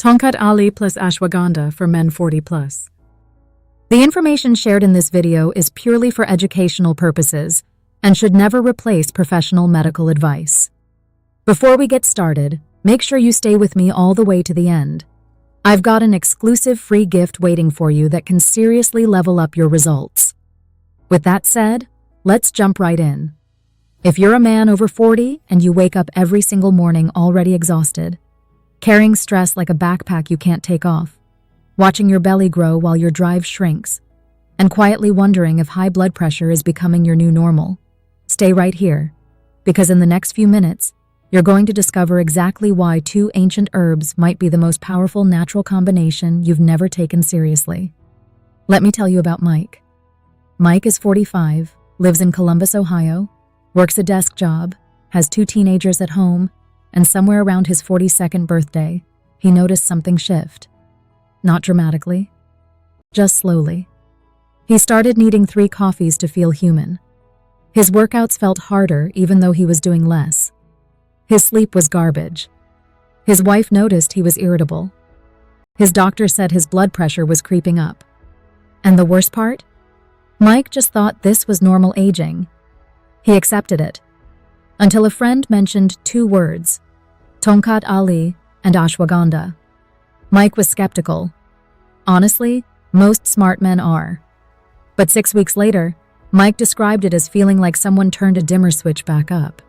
Tongkat Ali plus Ashwagandha for men 40 plus. The information shared in this video is purely for educational purposes and should never replace professional medical advice. Before we get started, make sure you stay with me all the way to the end. I've got an exclusive free gift waiting for you that can seriously level up your results. With that said, let's jump right in. If you're a man over 40 and you wake up every single morning already exhausted, carrying stress like a backpack you can't take off, watching your belly grow while your drive shrinks, and quietly wondering if high blood pressure is becoming your new normal, stay right here, because in the next few minutes, you're going to discover exactly why two ancient herbs might be the most powerful natural combination you've never taken seriously. Let me tell you about Mike. Mike is 45, lives in Columbus, Ohio, works a desk job, has 2 teenagers at home, and somewhere around his 42nd birthday, he noticed something shift. Not dramatically, just slowly. He started needing 3 coffees to feel human. His workouts felt harder even though he was doing less. His sleep was garbage. His wife noticed he was irritable. His doctor said his blood pressure was creeping up. And the worst part? Mike just thought this was normal aging. He accepted it. Until a friend mentioned 2 words, Tongkat Ali and Ashwagandha. Mike was skeptical. Honestly, most smart men are. But 6 weeks later, Mike described it as feeling like someone turned a dimmer switch back up.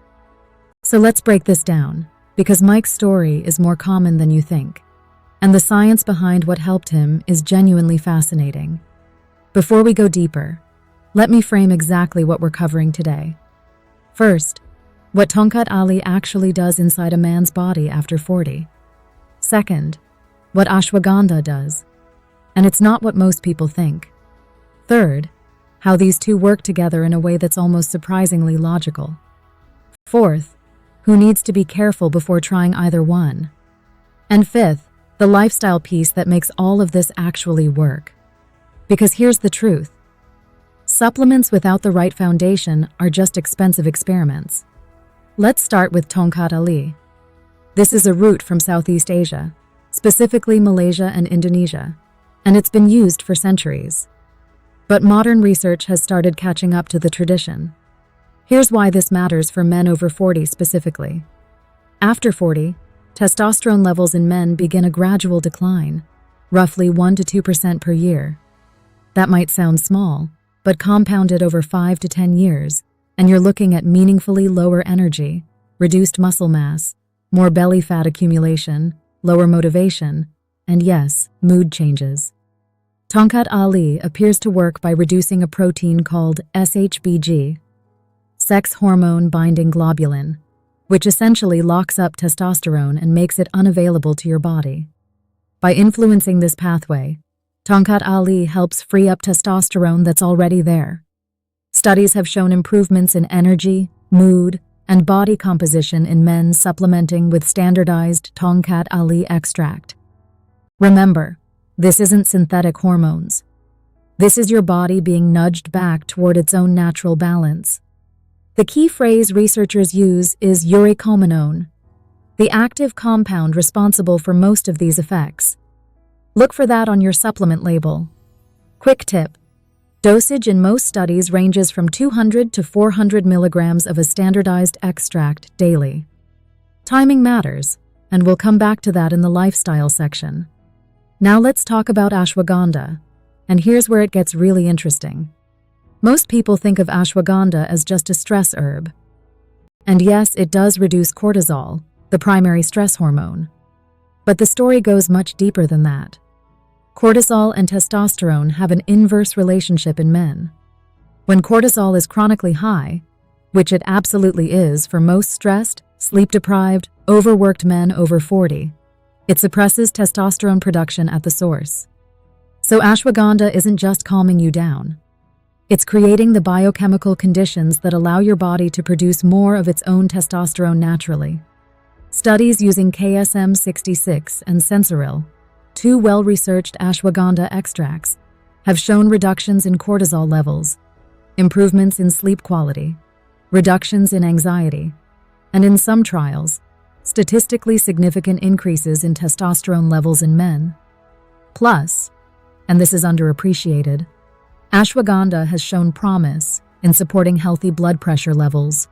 So let's break this down, because Mike's story is more common than you think, and the science behind what helped him is genuinely fascinating. Before we go deeper, let me frame exactly what we're covering today. First, what Tongkat Ali actually does inside a man's body after 40. Second, what Ashwagandha does, and it's not what most people think. Third, how these two work together in a way that's almost surprisingly logical. Fourth, who needs to be careful before trying either one. And fifth, the lifestyle piece that makes all of this actually work. Because here's the truth. Supplements without the right foundation are just expensive experiments. Let's start with Tongkat Ali. This is a root from Southeast Asia, specifically Malaysia and Indonesia, and it's been used for centuries. But modern research has started catching up to the tradition. Here's why this matters for men over 40 specifically. After 40, testosterone levels in men begin a gradual decline, roughly 1 to 2% per year. That might sound small, but compounded over 5 to 10 years, and you're looking at meaningfully lower energy, reduced muscle mass, more belly fat accumulation, lower motivation, and yes, mood changes. Tongkat Ali appears to work by reducing a protein called SHBG, sex hormone binding globulin, which essentially locks up testosterone and makes it unavailable to your body. By influencing this pathway, Tongkat Ali helps free up testosterone that's already there. Studies have shown improvements in energy, mood, and body composition in men supplementing with standardized Tongkat Ali extract. Remember, this isn't synthetic hormones. This is your body being nudged back toward its own natural balance. The key phrase researchers use is eurycomanone, the active compound responsible for most of these effects. Look for that on your supplement label. Quick tip. Dosage in most studies ranges from 200 to 400 milligrams of a standardized extract daily. Timing matters, and we'll come back to that in the lifestyle section. Now let's talk about ashwagandha, and here's where it gets really interesting. Most people think of ashwagandha as just a stress herb. And yes, it does reduce cortisol, the primary stress hormone. But the story goes much deeper than that. Cortisol and testosterone have an inverse relationship in men. When cortisol is chronically high, which it absolutely is for most stressed, sleep-deprived, overworked men over 40, it suppresses testosterone production at the source. So ashwagandha isn't just calming you down. It's creating the biochemical conditions that allow your body to produce more of its own testosterone naturally. Studies using KSM-66 and Sensoril, 2 well-researched ashwagandha extracts, have shown reductions in cortisol levels, improvements in sleep quality, reductions in anxiety, and in some trials, statistically significant increases in testosterone levels in men. Plus, and this is underappreciated, ashwagandha has shown promise in supporting healthy blood pressure levels,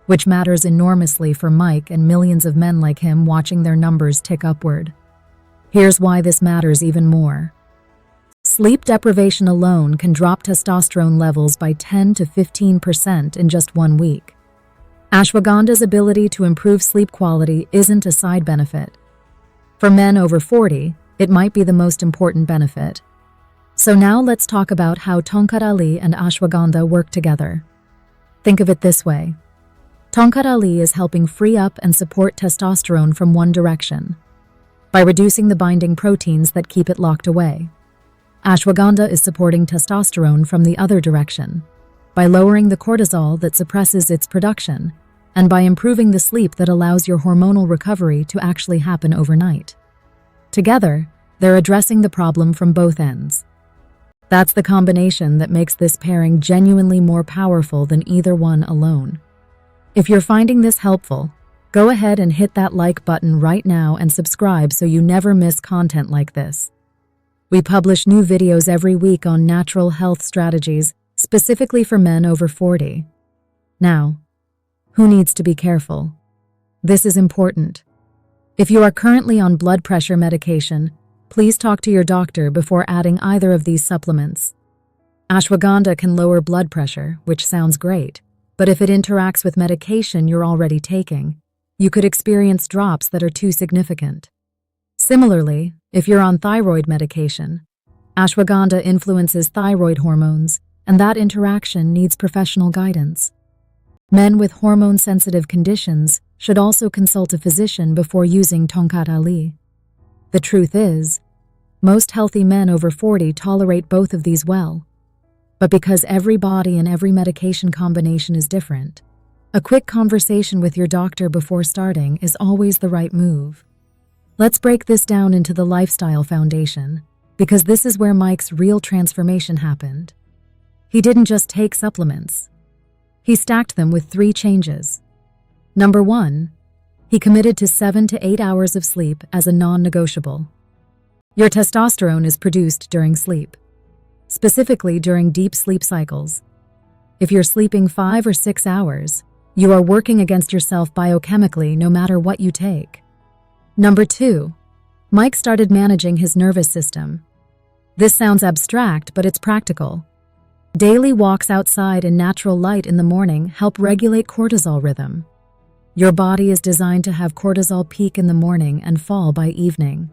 which matters enormously for Mike and millions of men like him watching their numbers tick upward. Here's why this matters even more. Sleep deprivation alone can drop testosterone levels by 10 to 15% in just 1 week. Ashwagandha's ability to improve sleep quality isn't a side benefit. For men over 40, it might be the most important benefit. So now let's talk about how Tongkat Ali and Ashwagandha work together. Think of it this way. Tongkat Ali is helping free up and support testosterone from one direction, by reducing the binding proteins that keep it locked away. Ashwagandha is supporting testosterone from the other direction, by lowering the cortisol that suppresses its production, and by improving the sleep that allows your hormonal recovery to actually happen overnight. Together, they're addressing the problem from both ends. That's the combination that makes this pairing genuinely more powerful than either one alone. If you're finding this helpful, go ahead and hit that like button right now and subscribe so you never miss content like this. We publish new videos every week on natural health strategies, specifically for men over 40. Now, who needs to be careful? This is important. If you are currently on blood pressure medication, please talk to your doctor before adding either of these supplements. Ashwagandha can lower blood pressure, which sounds great, but if it interacts with medication you're already taking, you could experience drops that are too significant. Similarly, if you're on thyroid medication, ashwagandha influences thyroid hormones, and that interaction needs professional guidance. Men with hormone-sensitive conditions should also consult a physician before using Tongkat Ali. The truth is, most healthy men over 40 tolerate both of these well. But because every body and every medication combination is different, a quick conversation with your doctor before starting is always the right move. Let's break this down into the lifestyle foundation, because this is where Mike's real transformation happened. He didn't just take supplements. He stacked them with 3 changes. Number 1, he committed to 7 to 8 hours of sleep as a non-negotiable. Your testosterone is produced during sleep, specifically during deep sleep cycles. If you're sleeping 5 or 6 hours, you are working against yourself biochemically no matter what you take. Number 2, Mike started managing his nervous system. This sounds abstract, but it's practical. Daily walks outside in natural light in the morning help regulate cortisol rhythm. Your body is designed to have cortisol peak in the morning and fall by evening.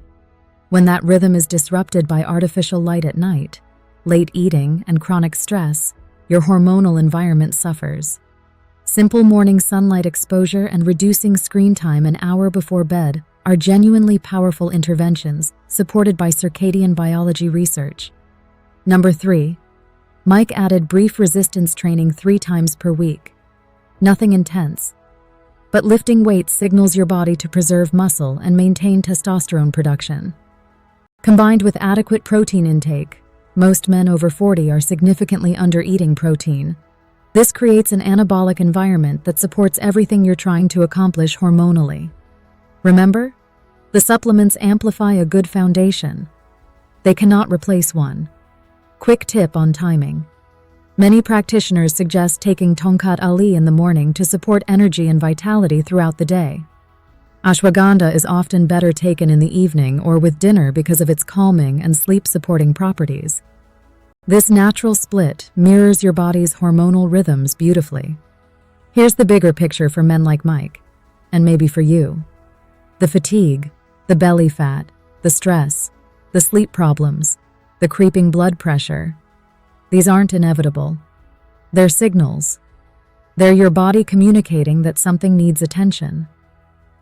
When that rhythm is disrupted by artificial light at night, late eating, and chronic stress, your hormonal environment suffers. Simple morning sunlight exposure and reducing screen time an hour before bed are genuinely powerful interventions supported by circadian biology research. Number 3, Mike added brief resistance training 3 times per week. Nothing intense, but lifting weights signals your body to preserve muscle and maintain testosterone production. Combined with adequate protein intake, most men over 40 are significantly under-eating protein. This creates an anabolic environment that supports everything you're trying to accomplish hormonally. Remember, the supplements amplify a good foundation. They cannot replace one. Quick tip on timing. Many practitioners suggest taking Tongkat Ali in the morning to support energy and vitality throughout the day. Ashwagandha is often better taken in the evening or with dinner because of its calming and sleep-supporting properties. This natural split mirrors your body's hormonal rhythms beautifully. Here's the bigger picture for men like Mike, and maybe for you. The fatigue, the belly fat, the stress, the sleep problems, the creeping blood pressure. These aren't inevitable. They're signals. They're your body communicating that something needs attention.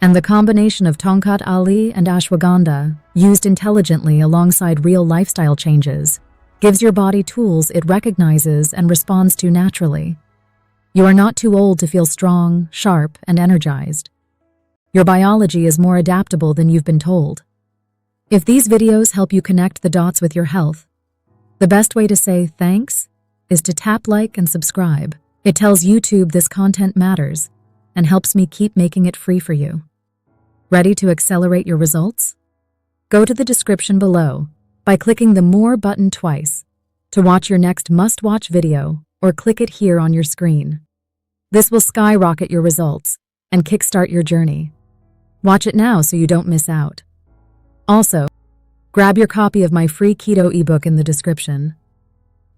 And the combination of Tongkat Ali and Ashwagandha, used intelligently alongside real lifestyle changes, gives your body tools it recognizes and responds to naturally. You are not too old to feel strong, sharp, and energized. Your biology is more adaptable than you've been told. If these videos help you connect the dots with your health, the best way to say thanks is to tap like and subscribe. It tells YouTube this content matters and helps me keep making it free for you. Ready to accelerate your results? Go to the description below by clicking the More button twice to watch your next must-watch video, or click it here on your screen. This will skyrocket your results and kickstart your journey. Watch it now so you don't miss out. Also, grab your copy of my free keto ebook in the description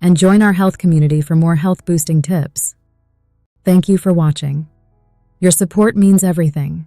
and join our health community for more health-boosting tips. Thank you for watching. Your support means everything.